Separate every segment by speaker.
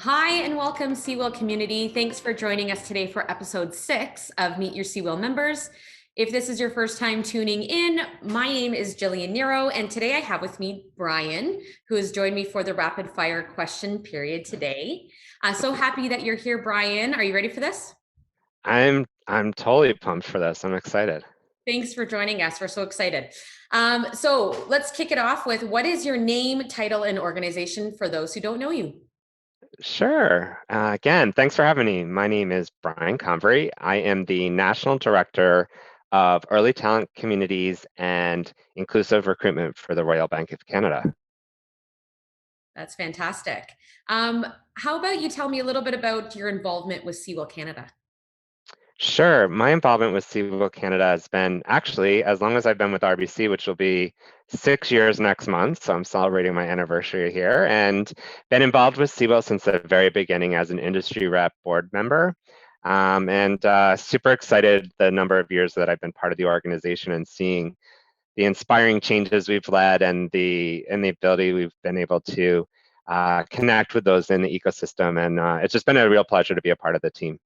Speaker 1: Hi and welcome, CEWIL community. Thanks for joining us today for episode 6 of Meet Your CEWIL members. If this is your first time tuning in, my name is Jillian Nero, and today I have with me Brian, who has joined me for the rapid fire question period today. So happy that you're here, Brian. Are you ready for this?
Speaker 2: I'm totally pumped for this. I'm excited.
Speaker 1: Thanks for joining us. We're so excited. So let's kick it off with, what is your name, title, and organization for those who don't know you?
Speaker 2: Sure. Again, thanks for having me. My name is Brian Convery. I am the National Director of Early Talent Communities and Inclusive Recruitment for the Royal Bank of Canada.
Speaker 1: That's fantastic. How about you tell me a little bit about your involvement with CEWIL Canada?
Speaker 2: Sure. My involvement with CEWIL Canada has been actually as long as I've been with RBC, which will be 6 years next month. So I'm celebrating my anniversary here and been involved with CEWIL since the very beginning as an industry rep board member. And super excited the number of years that I've been part of the organization and seeing the inspiring changes we've led and the ability we've been able to connect with those in the ecosystem. And it's just been a real pleasure to be a part of the team.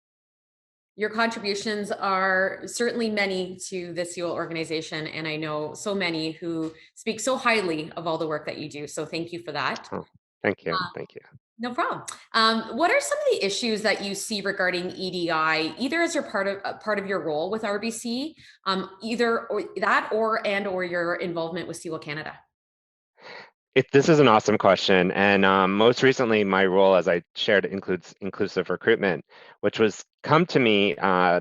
Speaker 1: Your contributions are certainly many to the CEWIL organization, and I know so many who speak so highly of all the work that you do. So thank you for that.
Speaker 2: Oh, thank you. Thank you.
Speaker 1: No problem. What are some of the issues that you see regarding EDI, either as you're part of your role with RBC, either or that or your involvement with CEWIL Canada?
Speaker 2: This is an awesome question. And most recently, my role, as I shared, includes inclusive recruitment, which was come to me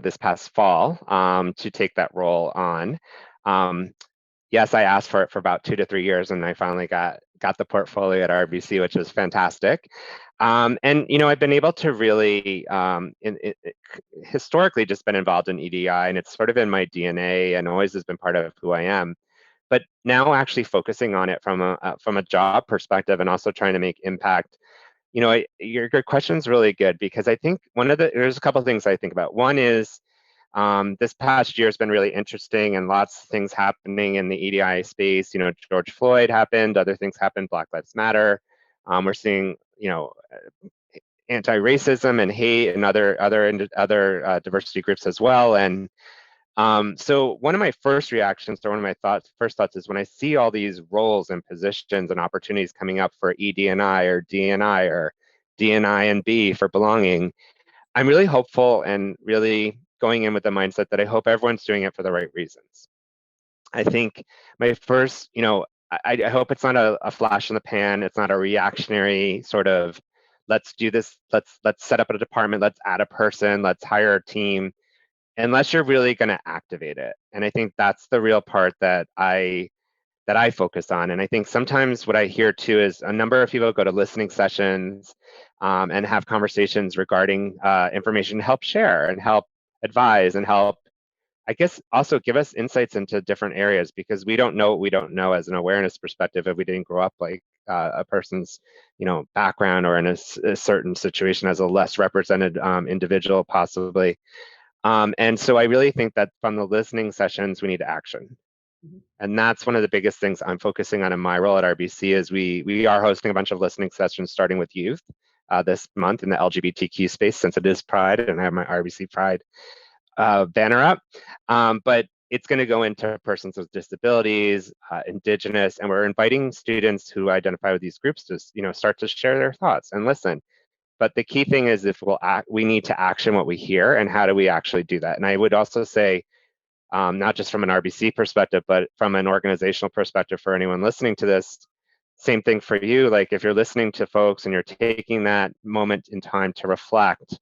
Speaker 2: this past fall to take that role on. Um, yes, I asked for it for about 2 to 3 years, and I finally got the portfolio at RBC, which is fantastic. And I've been able to really, historically, just been involved in EDI, and it's sort of in my DNA, and always has been part of who I am. But now, actually focusing on it from a job perspective, and also trying to make impact. Your question's really good because I think there's a couple of things I think about. One is this past year has been really interesting and lots of things happening in the EDI space. George Floyd happened, other things happened, Black Lives Matter. We're seeing, anti-racism and hate and other diversity groups as well. And so one of my first reactions, or one of my first thoughts is when I see all these roles and positions and opportunities coming up for ED&I or DNI or DNI and B for belonging, I'm really hopeful and really going in with the mindset that I hope everyone's doing it for the right reasons. I think my first, I hope it's not a flash in the pan. It's not a reactionary sort of, let's do this, let's set up a department, let's add a person, let's hire a team, unless you're really going to activate it. And I think that's the real part that I focus on. And I think sometimes what I hear too is a number of people go to listening sessions and have conversations regarding information to help share and help advise and help, I guess, also give us insights into different areas, because we don't know what we don't know as an awareness perspective if we didn't grow up like a person's background, or in a certain situation as a less represented individual possibly. And so I really think that from the listening sessions, we need action.
Speaker 1: Mhm.
Speaker 2: And that's one of the biggest things I'm focusing on in my role at RBC is we are hosting a bunch of listening sessions starting with youth this month in the LGBTQ space, since it is Pride and I have my RBC Pride banner up. But it's going to go into persons with disabilities, Indigenous, and we're inviting students who identify with these groups to start to share their thoughts and listen. But the key thing is, if we need to action what we hear, and how do we actually do that? And I would also say, not just from an RBC perspective, but from an organizational perspective for anyone listening to this, same thing for you. Like, if you're listening to folks and you're taking that moment in time to reflect,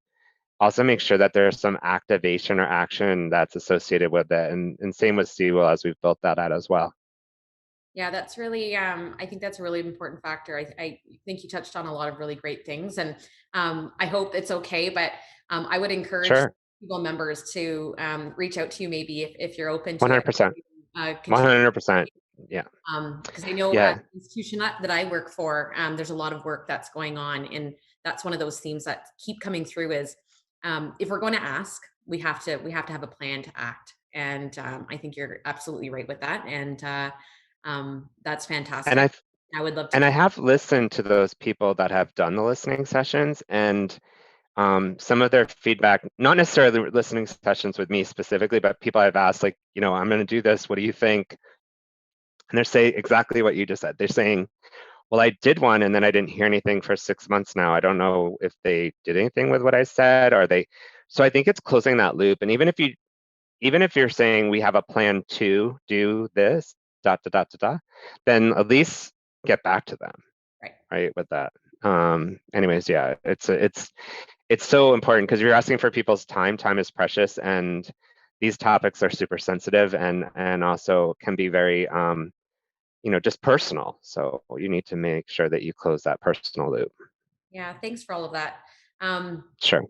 Speaker 2: also make sure that there's some activation or action that's associated with it. And same with CEWIL, as we've built that out as well.
Speaker 1: Yeah, that's really, I think that's a really important factor. I think you touched on a lot of really great things, and I hope it's okay, but I would encourage
Speaker 2: Sure.
Speaker 1: people members to reach out to you maybe if you're open to it.
Speaker 2: 100%.
Speaker 1: Continue,
Speaker 2: 100%. Yeah.
Speaker 1: because I know
Speaker 2: Yeah.
Speaker 1: the institution that I work for, there's a lot of work that's going on, and that's one of those themes that keep coming through is, if we're going to ask, we have to have a plan to act, and I think you're absolutely right with that, and that's
Speaker 2: And I
Speaker 1: fantastic. I would love to
Speaker 2: And I
Speaker 1: keep.
Speaker 2: have listened to those people that have done the listening sessions, and some of their feedback, not necessarily listening sessions with me specifically, but people I've asked, like, I'm going to do this. What do you think? And they're saying exactly what you just said. They're saying, well, I did one and then I didn't hear anything for 6 months now. I don't know if they did anything with what I said or they. So I think it's closing that loop. And even if you're saying we have a plan to do this, dot, dot, dot, dot, dot, then at least get back to them,
Speaker 1: Right.
Speaker 2: right, with that. Anyways, yeah, it's so important because you're asking for people's time. Time is precious, and these topics are super sensitive and also can be very just personal. So you need to make sure that you close that personal loop.
Speaker 1: Yeah, thanks for all of that. Um,
Speaker 2: Sure.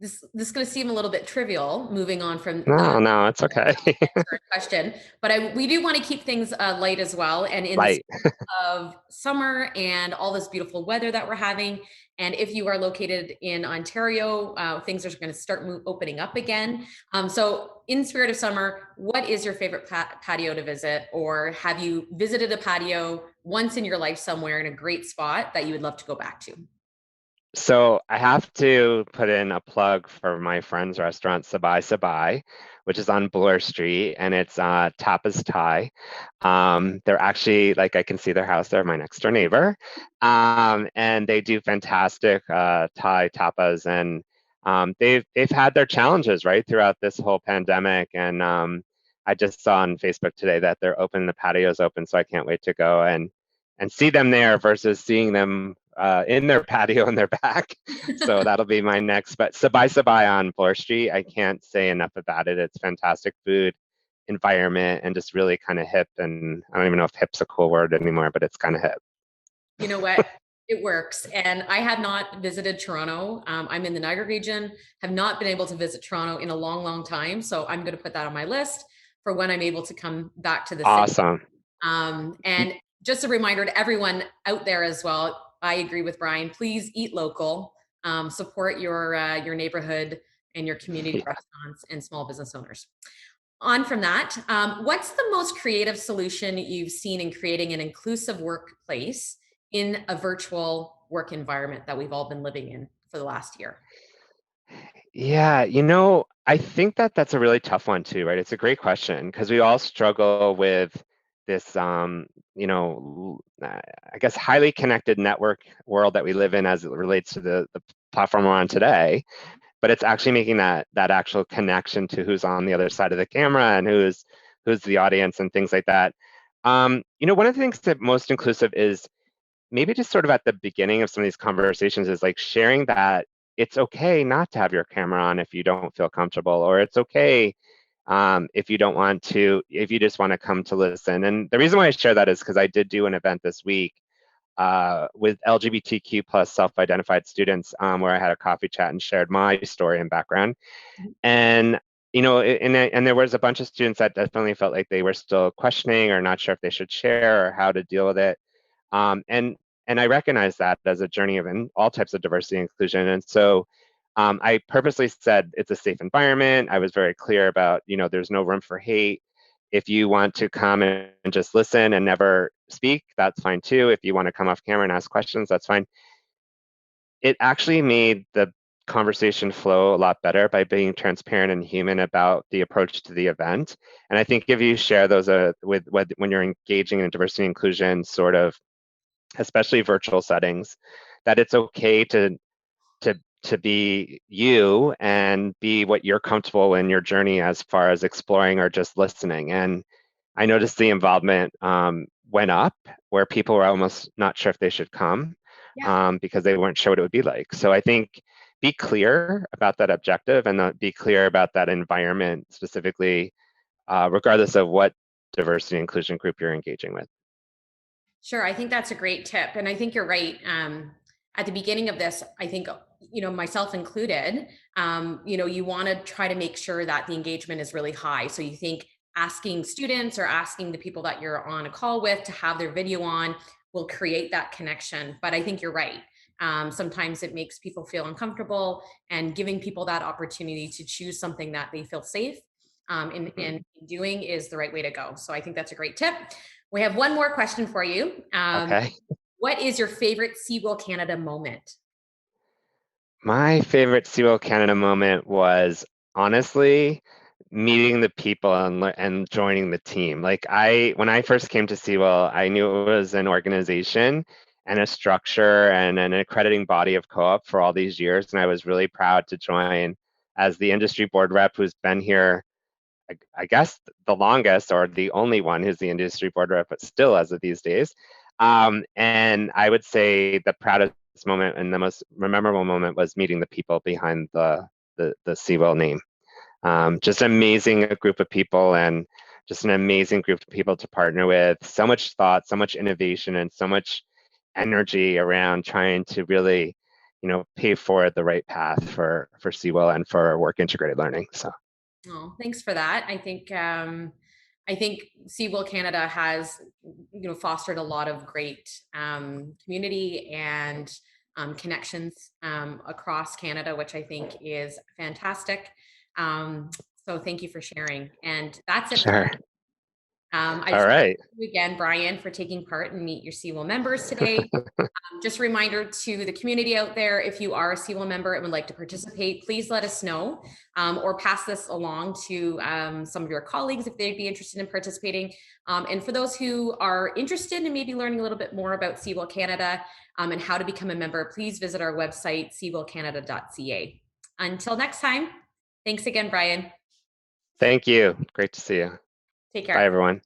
Speaker 1: this is going to seem a little bit trivial, moving on from that
Speaker 2: No, no, it's okay.
Speaker 1: answer question, but we do want to keep things light as well. And in the
Speaker 2: Light.
Speaker 1: spirit of summer and all this beautiful weather that we're having, and if you are located in Ontario, things are going to start opening up again. So, in spirit of summer, what is your favorite patio to visit, or have you visited a patio once in your life somewhere in a great spot that you would love to go back to?
Speaker 2: So I have to put in a plug for my friend's restaurant, Sabai Sabai, which is on Bloor Street, and it's Tapas Thai. They're actually, like, I can see their house. They're my next door neighbor, and they do fantastic Thai tapas. And they've had their challenges right throughout this whole pandemic. And I just saw on Facebook today that they're open, the patio's open, so I can't wait to go and see them there versus seeing them in their patio in their back. So that'll be my next. But Sabai Sabai on Bloor Street, I can't say enough about it. It's fantastic food, environment, and just really kind of hip. And I don't even know if hip's a cool word anymore, but it's kind of hip.
Speaker 1: You know what? It works. And I have not visited Toronto. I'm in the Niagara region, have not been able to visit Toronto in a long, long time. So I'm going to put that on my list for when I'm able to come back to the city.
Speaker 2: Awesome.
Speaker 1: And just a reminder to everyone out there as well, I agree with Brian. Please eat local, support your neighborhood and your community
Speaker 2: Yeah.
Speaker 1: restaurants and small business owners. On from that, what's the most creative solution you've seen in creating an inclusive workplace in a virtual work environment that we've all been living in for the last year?
Speaker 2: Yeah, I think that that's a really tough one too, right? It's a great question because we all struggle with this, I guess, highly connected network world that we live in as it relates to the platform we're on today. But it's actually making that actual connection to who's on the other side of the camera and who's the audience and things like that. One of the things that most inclusive is maybe just sort of at the beginning of some of these conversations is like sharing that it's okay not to have your camera on if you don't feel comfortable, or it's okay if you don't want to, if you just want to come to listen. And the reason why I share that is because I did do an event this week with LGBTQ plus self-identified students, where I had a coffee chat and shared my story and background. And and there was a bunch of students that definitely felt like they were still questioning or not sure if they should share or how to deal with it. And I recognize that as a journey of all types of diversity and inclusion. And so I purposely said it's a safe environment. I was very clear about, there's no room for hate. If you want to come and just listen and never speak, that's fine too. If you want to come off camera and ask questions, that's fine. It actually made the conversation flow a lot better by being transparent and human about the approach to the event. And I think if you share those with when you're engaging in diversity and inclusion, sort of, especially virtual settings, that it's okay to to be you and be what you're comfortable in your journey as far as exploring or just listening. And I noticed the involvement went up where people were almost not sure if they should come
Speaker 1: Yeah.
Speaker 2: because they weren't sure what it would be like. So I think be clear about that objective and be clear about that environment specifically, regardless of what diversity and inclusion group you're engaging with.
Speaker 1: Sure, I think that's a great tip, and I think you're right. At the beginning of this, I think myself included. You want to try to make sure that the engagement is really high. So you think asking students or asking the people that you're on a call with to have their video on will create that connection. But I think you're right. Sometimes it makes people feel uncomfortable, and giving people that opportunity to choose something that they feel safe in
Speaker 2: Mhm.
Speaker 1: doing is the right way to go. So I think that's a great tip. We have one more question for you.
Speaker 2: Okay.
Speaker 1: What is your favorite CEWIL Canada moment?
Speaker 2: My favorite CEWIL Canada moment was honestly meeting the people and joining the team. When I first came to CEWIL, I knew it was an organization and a structure and an accrediting body of co-op for all these years, and I was really proud to join as the industry board rep who's been here, I guess, the longest or the only one who's the industry board rep, but still as of these days. And I would say the proudest moment and the most memorable moment was meeting the people behind the CEWIL name. Just an amazing group of people and just an amazing group of people to partner with. So much thought, so much innovation, and so much energy around trying to really, pave forward the right path for CEWIL and for work integrated learning. So
Speaker 1: Oh, thanks for that. I think CEWIL Canada has fostered a lot of great community and connections across Canada, which I think is fantastic. Um, so thank you for sharing. And that's it.
Speaker 2: sure.
Speaker 1: I
Speaker 2: All
Speaker 1: just want to
Speaker 2: right.
Speaker 1: thank you again, Brian, for taking part and meet your CEWIL members today. Just a reminder to the community out there, if you are a CEWIL member and would like to participate, please let us know, or pass this along to some of your colleagues if they'd be interested in participating. And for those who are interested in maybe learning a little bit more about CEWIL Canada and how to become a member, please visit our website, cewilcanada.ca. Until next time, thanks again, Brian.
Speaker 2: Thank you. Great to see you.
Speaker 1: Take
Speaker 2: Bye,
Speaker 1: care.
Speaker 2: everyone.